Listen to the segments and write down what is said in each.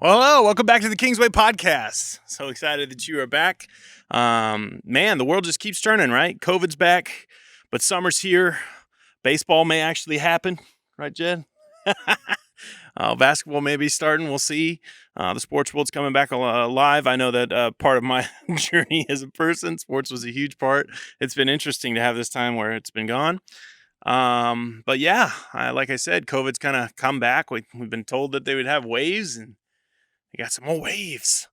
Well, hello, welcome back to the Kingsway Podcast. So excited that you are back. Man, the world just keeps turning, right? COVID's back, but summer's here. Baseball may actually happen, right, Jed? Basketball may be starting. We'll see. The sports world's coming back alive. I know that part of my journey as a person, sports was a huge part. It's been interesting to have this time where it's been gone. But yeah, like I said, COVID's kind of come back. We've been told that they would have waves, and they got some more waves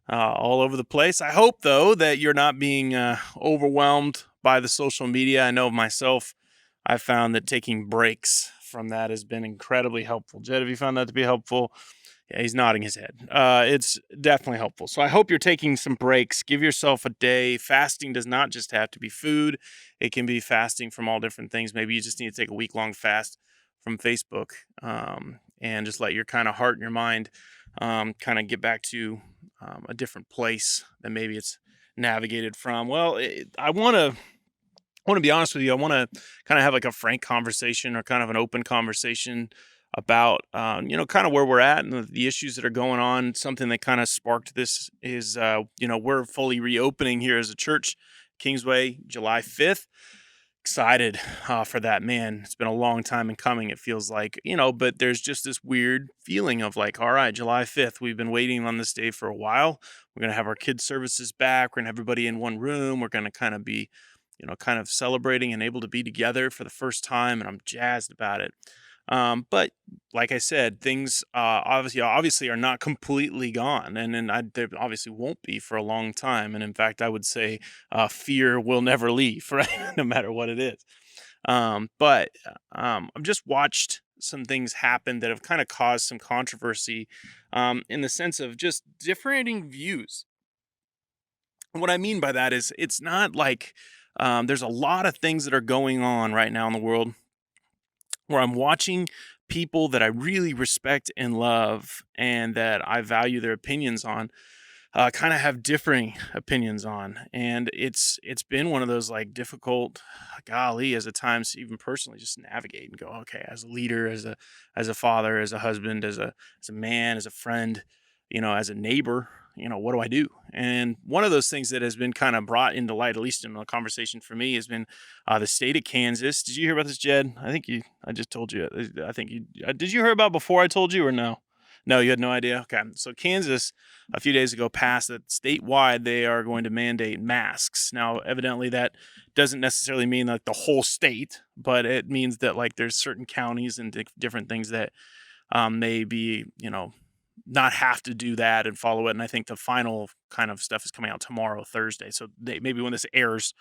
all over the place. I hope, though, that you're not being overwhelmed by the social media. I know myself, I found that taking breaks from that has been incredibly helpful. Jed, have you found that to be helpful? Yeah, he's nodding his head. It's definitely helpful. So I hope you're taking some breaks. Give yourself a day. Fasting does not just have to be food. It can be fasting from all different things. Maybe you just need to take a week-long fast from Facebook and just let your kind of heart and your mind kind of get back to a different place that maybe it's navigated from. Well, I want to be honest with you. I want to kind of have like a frank conversation or kind of an open conversation about kind of where we're at and the issues that are going on. Something that kind of sparked this is we're fully reopening here as a church, Kingsway, July 5th. Excited for that, man. It's been a long time in coming, it feels like, but there's just this weird feeling of like, all right, July 5th, we've been waiting on this day for a while. We're going to have our kids services back. We're going to have everybody in one room. We're going to kind of be kind of celebrating and able to be together for the first time, and I'm jazzed about it. But like I said, things obviously are not completely gone, and they obviously won't be for a long time. And in fact, I would say fear will never leave, right? No matter what it is. But I've just watched some things happen that have kind of caused some controversy, in the sense of just differing views. And what I mean by that is it's not like there's a lot of things that are going on right now in the world where I'm watching people that I really respect and love and that I value their opinions on kind of have differing opinions on. And it's been one of those like difficult, golly, as at times even personally just navigate and go, okay, as a leader, as a father, as a husband, as a man, as a friend, as a neighbor, what do I do? And one of those things that has been kind of brought into light, at least in the conversation for me, has been the state of Kansas. Did you hear about this, Jed? I just told you. I think you, did you hear about before I told you or no? No, you had no idea. Okay. So Kansas a few days ago passed that statewide they are going to mandate masks. Now, evidently that doesn't necessarily mean like the whole state, but it means that like there's certain counties and different things that may be, not have to do that and follow it. And I think the final kind of stuff is coming out tomorrow, Thursday. So maybe when this airs,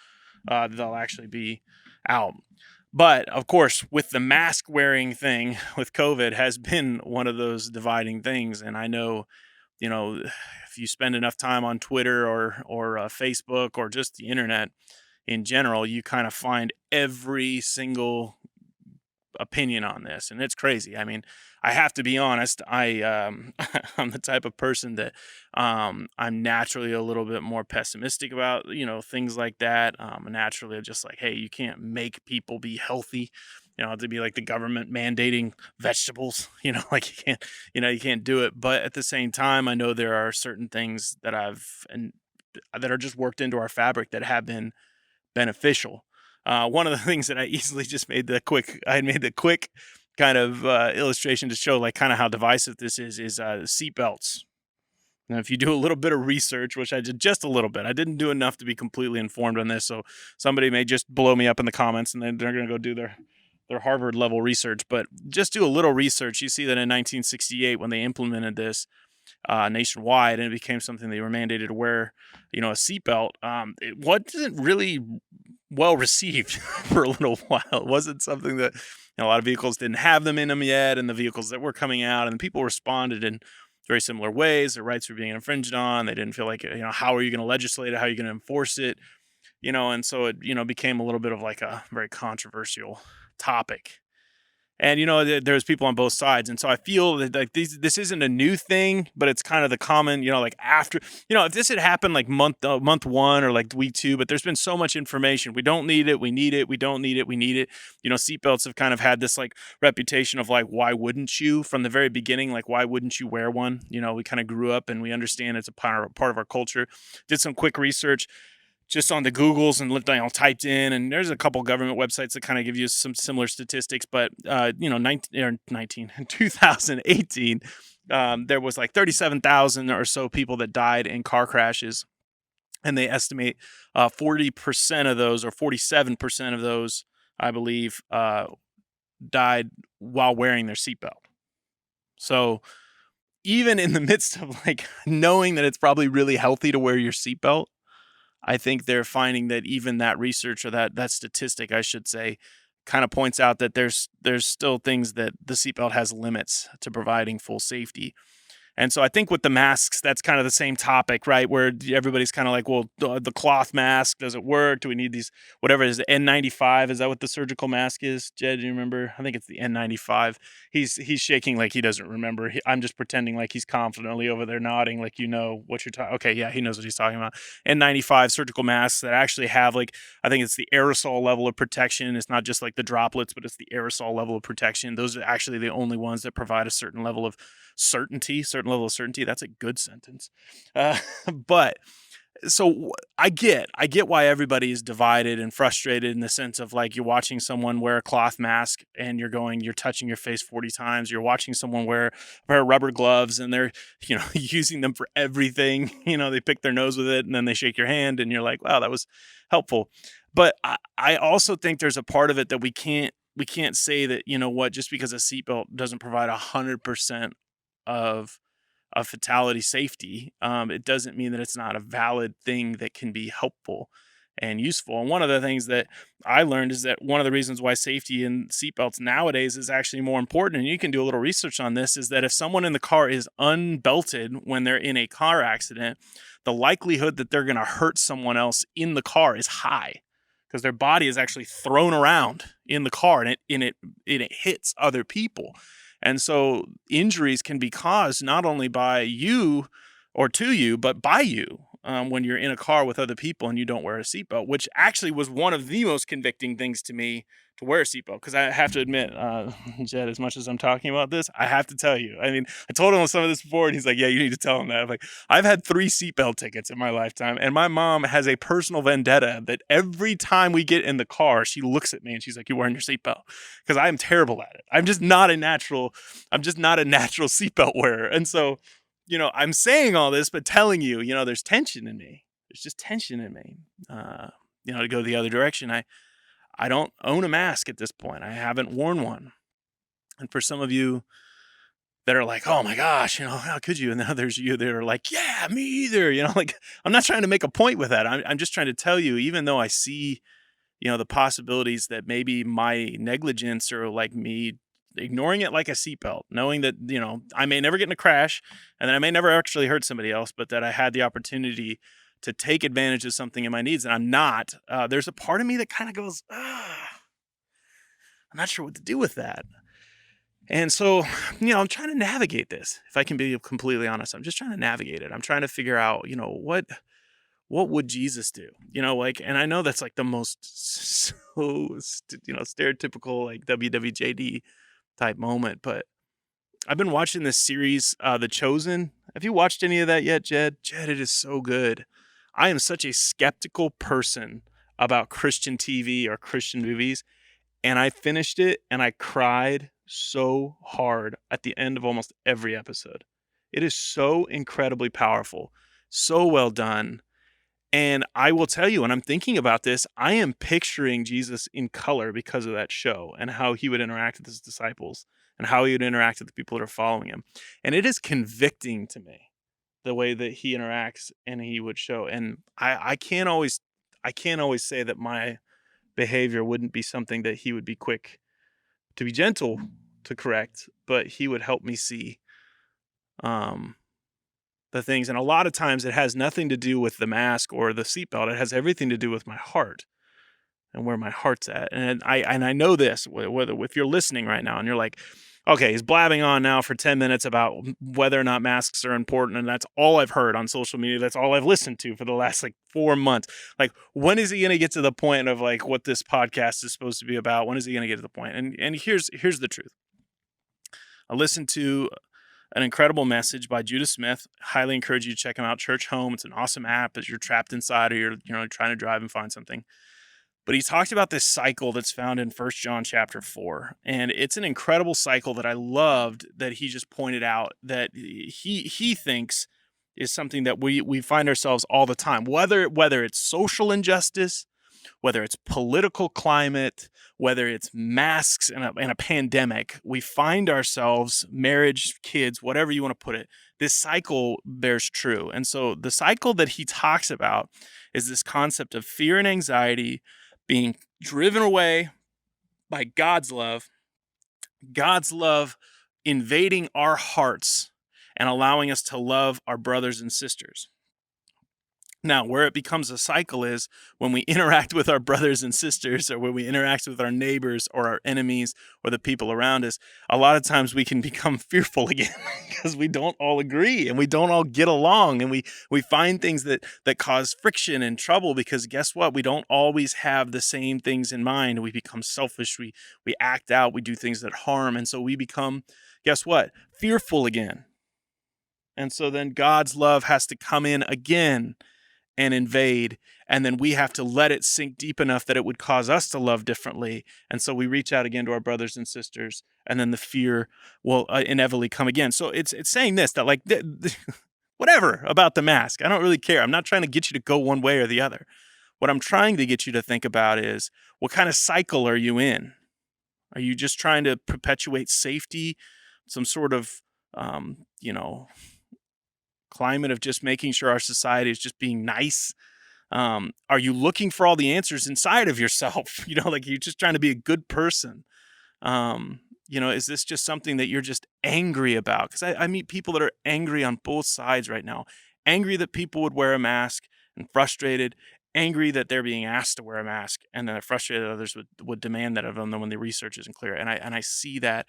they'll actually be out. But of course, with the mask wearing thing with COVID has been one of those dividing things. And I know, if you spend enough time on Twitter or Facebook or just the internet in general, you kind of find every single opinion on this, and it's crazy. I mean, I have to be honest. I'm the type of person that I'm naturally a little bit more pessimistic about things like that. Naturally just like, hey, you can't make people be healthy. To be like the government mandating vegetables. Like you can't do it. But at the same time, I know there are certain things that that are just worked into our fabric that have been beneficial. One of the things that I made the quick kind of illustration to show like kind of how divisive this is seatbelts. Now, if you do a little bit of research, which I did just a little bit, I didn't do enough to be completely informed on this. So somebody may just blow me up in the comments and then they're going to go do their Harvard level research, but just do a little research. You see that in 1968, when they implemented this, nationwide, and it became something they were mandated to wear, a seatbelt. It wasn't really well received for a little while. It wasn't something that a lot of vehicles didn't have them in them yet, and the vehicles that were coming out, and people responded in very similar ways. Their rights were being infringed on. They didn't feel like, how are you going to legislate it? How are you going to enforce it? And so it, became a little bit of like a very controversial topic. And there's people on both sides, and so I feel that like this isn't a new thing, but it's kind of the common, like after, if this had happened like month one or like week two, but there's been so much information. We don't need it, we need it, we don't need it, we need it. Seatbelts have kind of had this like reputation of like, why wouldn't you, from the very beginning, like why wouldn't you wear one? We kind of grew up and we understand it's a part of our culture. Did some quick research just on the Googles and typed in, and there's a couple government websites that kind of give you some similar statistics. But 2018, there was like 37,000 or so people that died in car crashes, and they estimate 40% of those, or 47% of those, I believe, died while wearing their seatbelt. So even in the midst of like knowing that it's probably really healthy to wear your seatbelt, I think they're finding that even that research, or that statistic, I should say, kind of points out that there's still things that the seatbelt has limits to providing full safety. And so I think with the masks, that's kind of the same topic, right? Where everybody's kind of like, well, the cloth mask, does it work? Do we need these, whatever it is, the N95? Is that what the surgical mask is? Jed, do you remember? I think it's the N95. He's shaking like he doesn't remember. I'm just pretending like he's confidently over there nodding like what you're talking. Okay, yeah, he knows what he's talking about. N95 surgical masks that actually have like, I think it's the aerosol level of protection. It's not just like the droplets, but it's the aerosol level of protection. Those are actually the only ones that provide a certain level of certainty. That's a good sentence. But so I get why everybody is divided and frustrated, in the sense of like, you're watching someone wear a cloth mask and you're touching your face 40 times. You're watching someone wear a pair of rubber gloves and they're, using them for everything. They pick their nose with it and then they shake your hand and you're like, wow, that was helpful. But I also think there's a part of it that we can't say that, just because a seatbelt doesn't provide 100% of fatality safety, it doesn't mean that it's not a valid thing that can be helpful and useful. And one of the things that I learned is that one of the reasons why safety in seatbelts nowadays is actually more important, and you can do a little research on this, is that if someone in the car is unbelted when they're in a car accident, the likelihood that they're going to hurt someone else in the car is high, because their body is actually thrown around in the car and it hits other people. And so injuries can be caused not only by you or to you, but by you, when you're in a car with other people and you don't wear a seatbelt, which actually was one of the most convicting things to me, to wear a seatbelt. Because I have to admit, Jed, as much as I'm talking about this, I have to tell you. I mean, I told him some of this before, and he's like, yeah, you need to tell him that. I'm like, I've had 3 seatbelt tickets in my lifetime, and my mom has a personal vendetta that every time we get in the car, she looks at me and she's like, you wearing your seatbelt? Because I am terrible at it. I'm just not a natural seatbelt wearer. And so, I'm saying all this, but telling you, there's tension in me. There's just tension in me. To go the other direction, I don't own a mask at this point. I haven't worn one. And for some of you that are like, oh my gosh, how could you? And then others of you that are like, yeah, me either. Like, I'm not trying to make a point with that. I'm just trying to tell you, even though I see, the possibilities that maybe my negligence, or like me ignoring it like a seatbelt, knowing that, I may never get in a crash and then I may never actually hurt somebody else, but that I had the opportunity to take advantage of something in my needs, and I'm not, there's a part of me that kind of goes, I'm not sure what to do with that. And so, I'm trying to navigate this. If I can be completely honest, I'm just trying to navigate it. I'm trying to figure out, what would Jesus do? And I know that's like the most stereotypical like WWJD type moment, but I've been watching this series, The Chosen. Have you watched any of that yet, Jed? Jed, it is so good. I am such a skeptical person about Christian TV or Christian movies, and I finished it and I cried so hard at the end of almost every episode. It is so incredibly powerful, so well done. And I will tell you, when I'm thinking about this, I am picturing Jesus in color because of that show, and how he would interact with his disciples and how he would interact with the people that are following him. And it is convicting to me, the way that he interacts and he would show. And I can't always say that my behavior wouldn't be something that he would be quick to be gentle to correct, but he would help me see the things. And a lot of times it has nothing to do with the mask or the seatbelt. It has everything to do with my heart. and where my heart's at. And I know this, whether if you're listening right now and you're like, okay, he's blabbing on now for 10 minutes about whether or not masks are important, and that's all I've heard on social media. That's all I've listened to for the last like 4 months. Like, when is he going to get to the point of like what this podcast is supposed to be about? When is he going to get to the point? And here's the truth. I listened to an incredible message by Judah Smith. Highly encourage you to check him out. Church Home. It's an awesome app as you're trapped inside or you're trying to drive and find something. But he talked about this cycle that's found in 1 John chapter 4. And it's an incredible cycle that I loved that he just pointed out that he thinks is something that we find ourselves all the time, whether it's social injustice, whether it's political climate, whether it's masks and a pandemic. We find ourselves, marriage, kids, whatever you want to put it, this cycle bears true. And so the cycle that he talks about is this concept of fear and anxiety being driven away by God's love invading our hearts and allowing us to love our brothers and sisters. Now, where it becomes a cycle is when we interact with our brothers and sisters, or when we interact with our neighbors or our enemies or the people around us. A lot of times we can become fearful again because we don't all agree and we don't all get along, and we find things that cause friction and trouble because guess what? We don't always have the same things in mind. We become selfish. We act out. We do things that harm. And so we become, guess what? Fearful again. And so then God's love has to come in again and invade, and then we have to let it sink deep enough that it would cause us to love differently. And so we reach out again to our brothers and sisters, and then the fear will inevitably come again. So it's saying this, that like whatever about the mask, I don't really care. I'm not trying to get you to go one way or the other. What I'm trying to get you to think about is, what kind of cycle are you in? Are you just trying to perpetuate safety, some sort of climate of just making sure our society is just being nice? Are you looking for all the answers inside of yourself? Like you're just trying to be a good person. Is this just something that you're just angry about? Because I meet people that are angry on both sides right now. Angry that people would wear a mask and frustrated. Angry that they're being asked to wear a mask, and then they're frustrated that others would demand that of them when the research isn't clear. And I see that.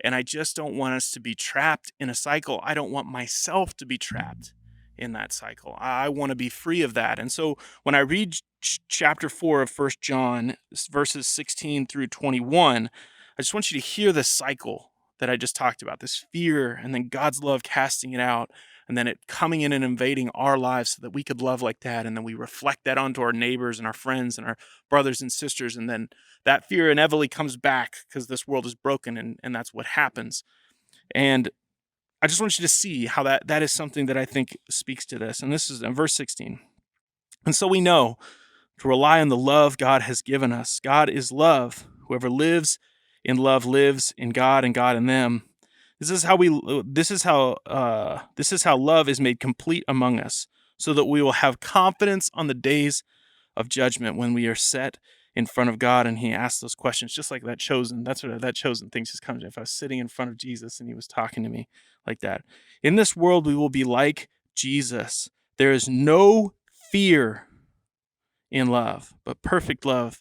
And I just don't want us to be trapped in a cycle. I don't want myself to be trapped in that cycle. I want to be free of that. And so when I read chapter 4 of 1 John, verses 16 through 21, I just want you to hear this cycle that I just talked about, this fear, and then God's love casting it out, and then it coming in and invading our lives so that we could love like that. And then we reflect that onto our neighbors and our friends and our brothers and sisters. And then that fear inevitably comes back because this world is broken, and that's what happens. And I just want you to see how that is something that I think speaks to this. And this is in verse 16. And so we know to rely on the love God has given us. God is love. Whoever lives in love lives in God and God in them. This is how love is made complete among us, so that we will have confidence on the days of judgment when we are set in front of God and he asks those questions, just like that chosen. That's what that chosen thing just comes. If I was sitting in front of Jesus and he was talking to me like that. In this world, we will be like Jesus. There is no fear in love, but perfect love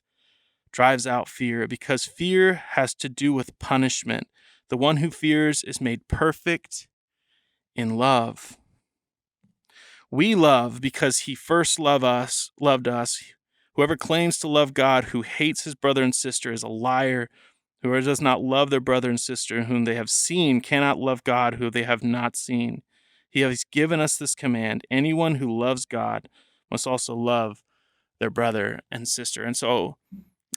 drives out fear, because fear has to do with punishment. The one who fears is made perfect in love. We love because he first loved us. Whoever claims to love God who hates his brother and sister is a liar. Whoever does not love their brother and sister whom they have seen cannot love God who they have not seen. He has given us this command: anyone who loves God must also love their brother and sister. And so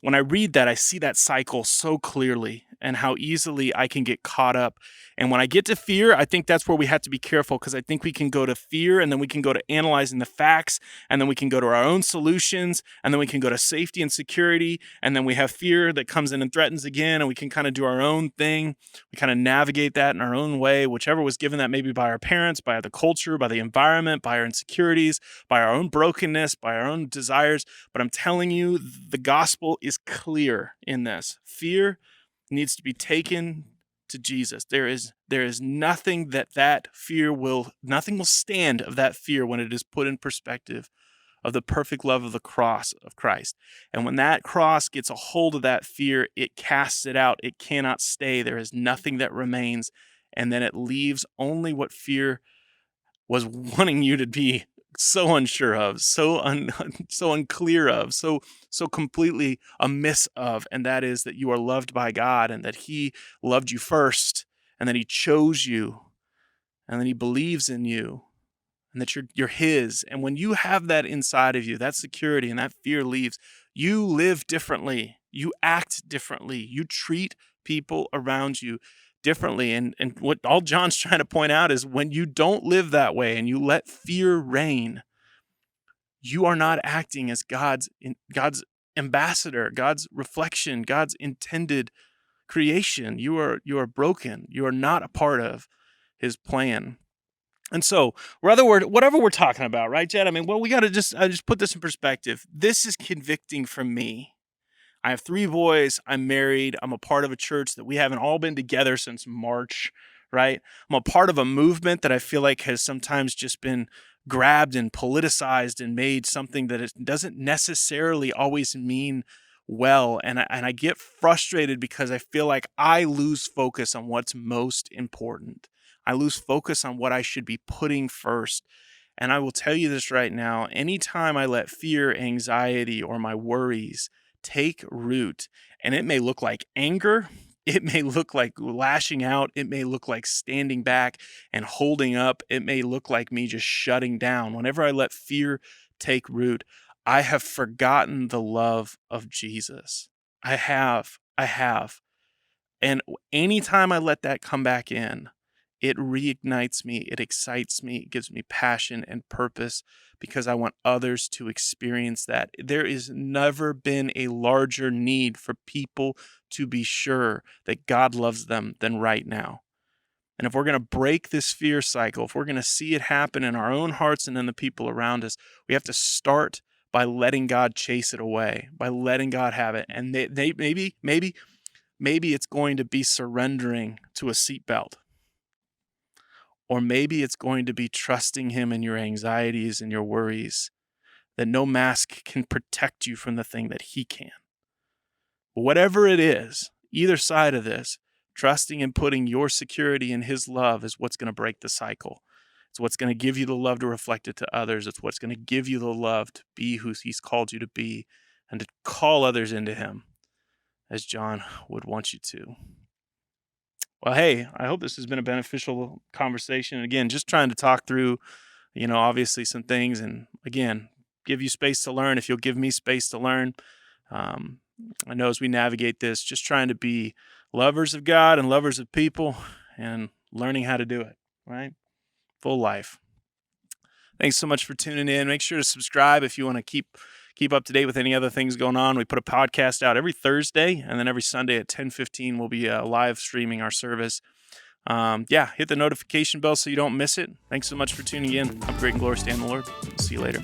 when I read that, I see that cycle so clearly and how easily I can get caught up. And when I get to fear, I think that's where we have to be careful, because I think we can go to fear, and then we can go to analyzing the facts, and then we can go to our own solutions, and then we can go to safety and security, and then we have fear that comes in and threatens again, and we can kind of do our own thing. We kind of navigate that in our own way, whichever was given that maybe by our parents, by the culture, by the environment, by our insecurities, by our own brokenness, by our own desires. But I'm telling you, the gospel is clear in this. Fear needs to be taken to Jesus. There is nothing nothing will stand of that fear when it is put in perspective of the perfect love of the cross of Christ. And when that cross gets a hold of that fear, it casts it out. It cannot stay. There is nothing that remains. And then it leaves only what fear was wanting you to be so unsure of, so unclear of, so completely amiss of, and that is that you are loved by God, and that He loved you first, and that He chose you, and that He believes in you, and that you're His. And when you have that inside of you, that security and that fear leaves, you live differently, you act differently, you treat people around you differently. And what all John's trying to point out is when you don't live that way and you let fear reign, you are not acting as God's ambassador, God's reflection, God's intended creation. You are broken. You are not a part of His plan. And so, whatever we're talking about, right, Jed? I mean, well, I just put this in perspective. This is convicting for me. I have 3 boys. I'm married. I'm a part of a church that we haven't all been together since March, right? I'm a part of a movement that I feel like has sometimes just been grabbed and politicized and made something that it doesn't necessarily always mean well. And I get frustrated because I feel like I lose focus on what's most important. I lose focus on what I should be putting first. And I will tell you this right now, anytime I let fear, anxiety, or my worries take root, and it may look like anger, it may look like lashing out, it may look like standing back and holding up, it may look like me just shutting down. Whenever I let fear take root, I have forgotten the love of Jesus. I have. And anytime I let that come back in, it reignites me, it excites me, it gives me passion and purpose because I want others to experience that. There has never been a larger need for people to be sure that God loves them than right now. And if we're going to break this fear cycle, if we're going to see it happen in our own hearts and in the people around us, we have to start by letting God chase it away, by letting God have it. And maybe it's going to be surrendering to a seatbelt. Or maybe it's going to be trusting Him in your anxieties and your worries, that no mask can protect you from the thing that He can. Whatever it is, either side of this, trusting and putting your security in His love is what's going to break the cycle. It's what's going to give you the love to reflect it to others. It's what's going to give you the love to be who He's called you to be and to call others into Him, as John would want you to. Well, hey, I hope this has been a beneficial conversation. Again, just trying to talk through, obviously some things, and again, give you space to learn if you'll give me space to learn. I know as we navigate this, just trying to be lovers of God and lovers of people and learning how to do it, right? Full life. Thanks so much for tuning in. Make sure to subscribe if you want to keep up to date with any other things going on. We put a podcast out every Thursday, and then every Sunday at 10:15 we'll be live streaming our service. Hit the notification bell so you don't miss it. Thanks so much for tuning in. Have a great and glorious day in the Lord. See you later.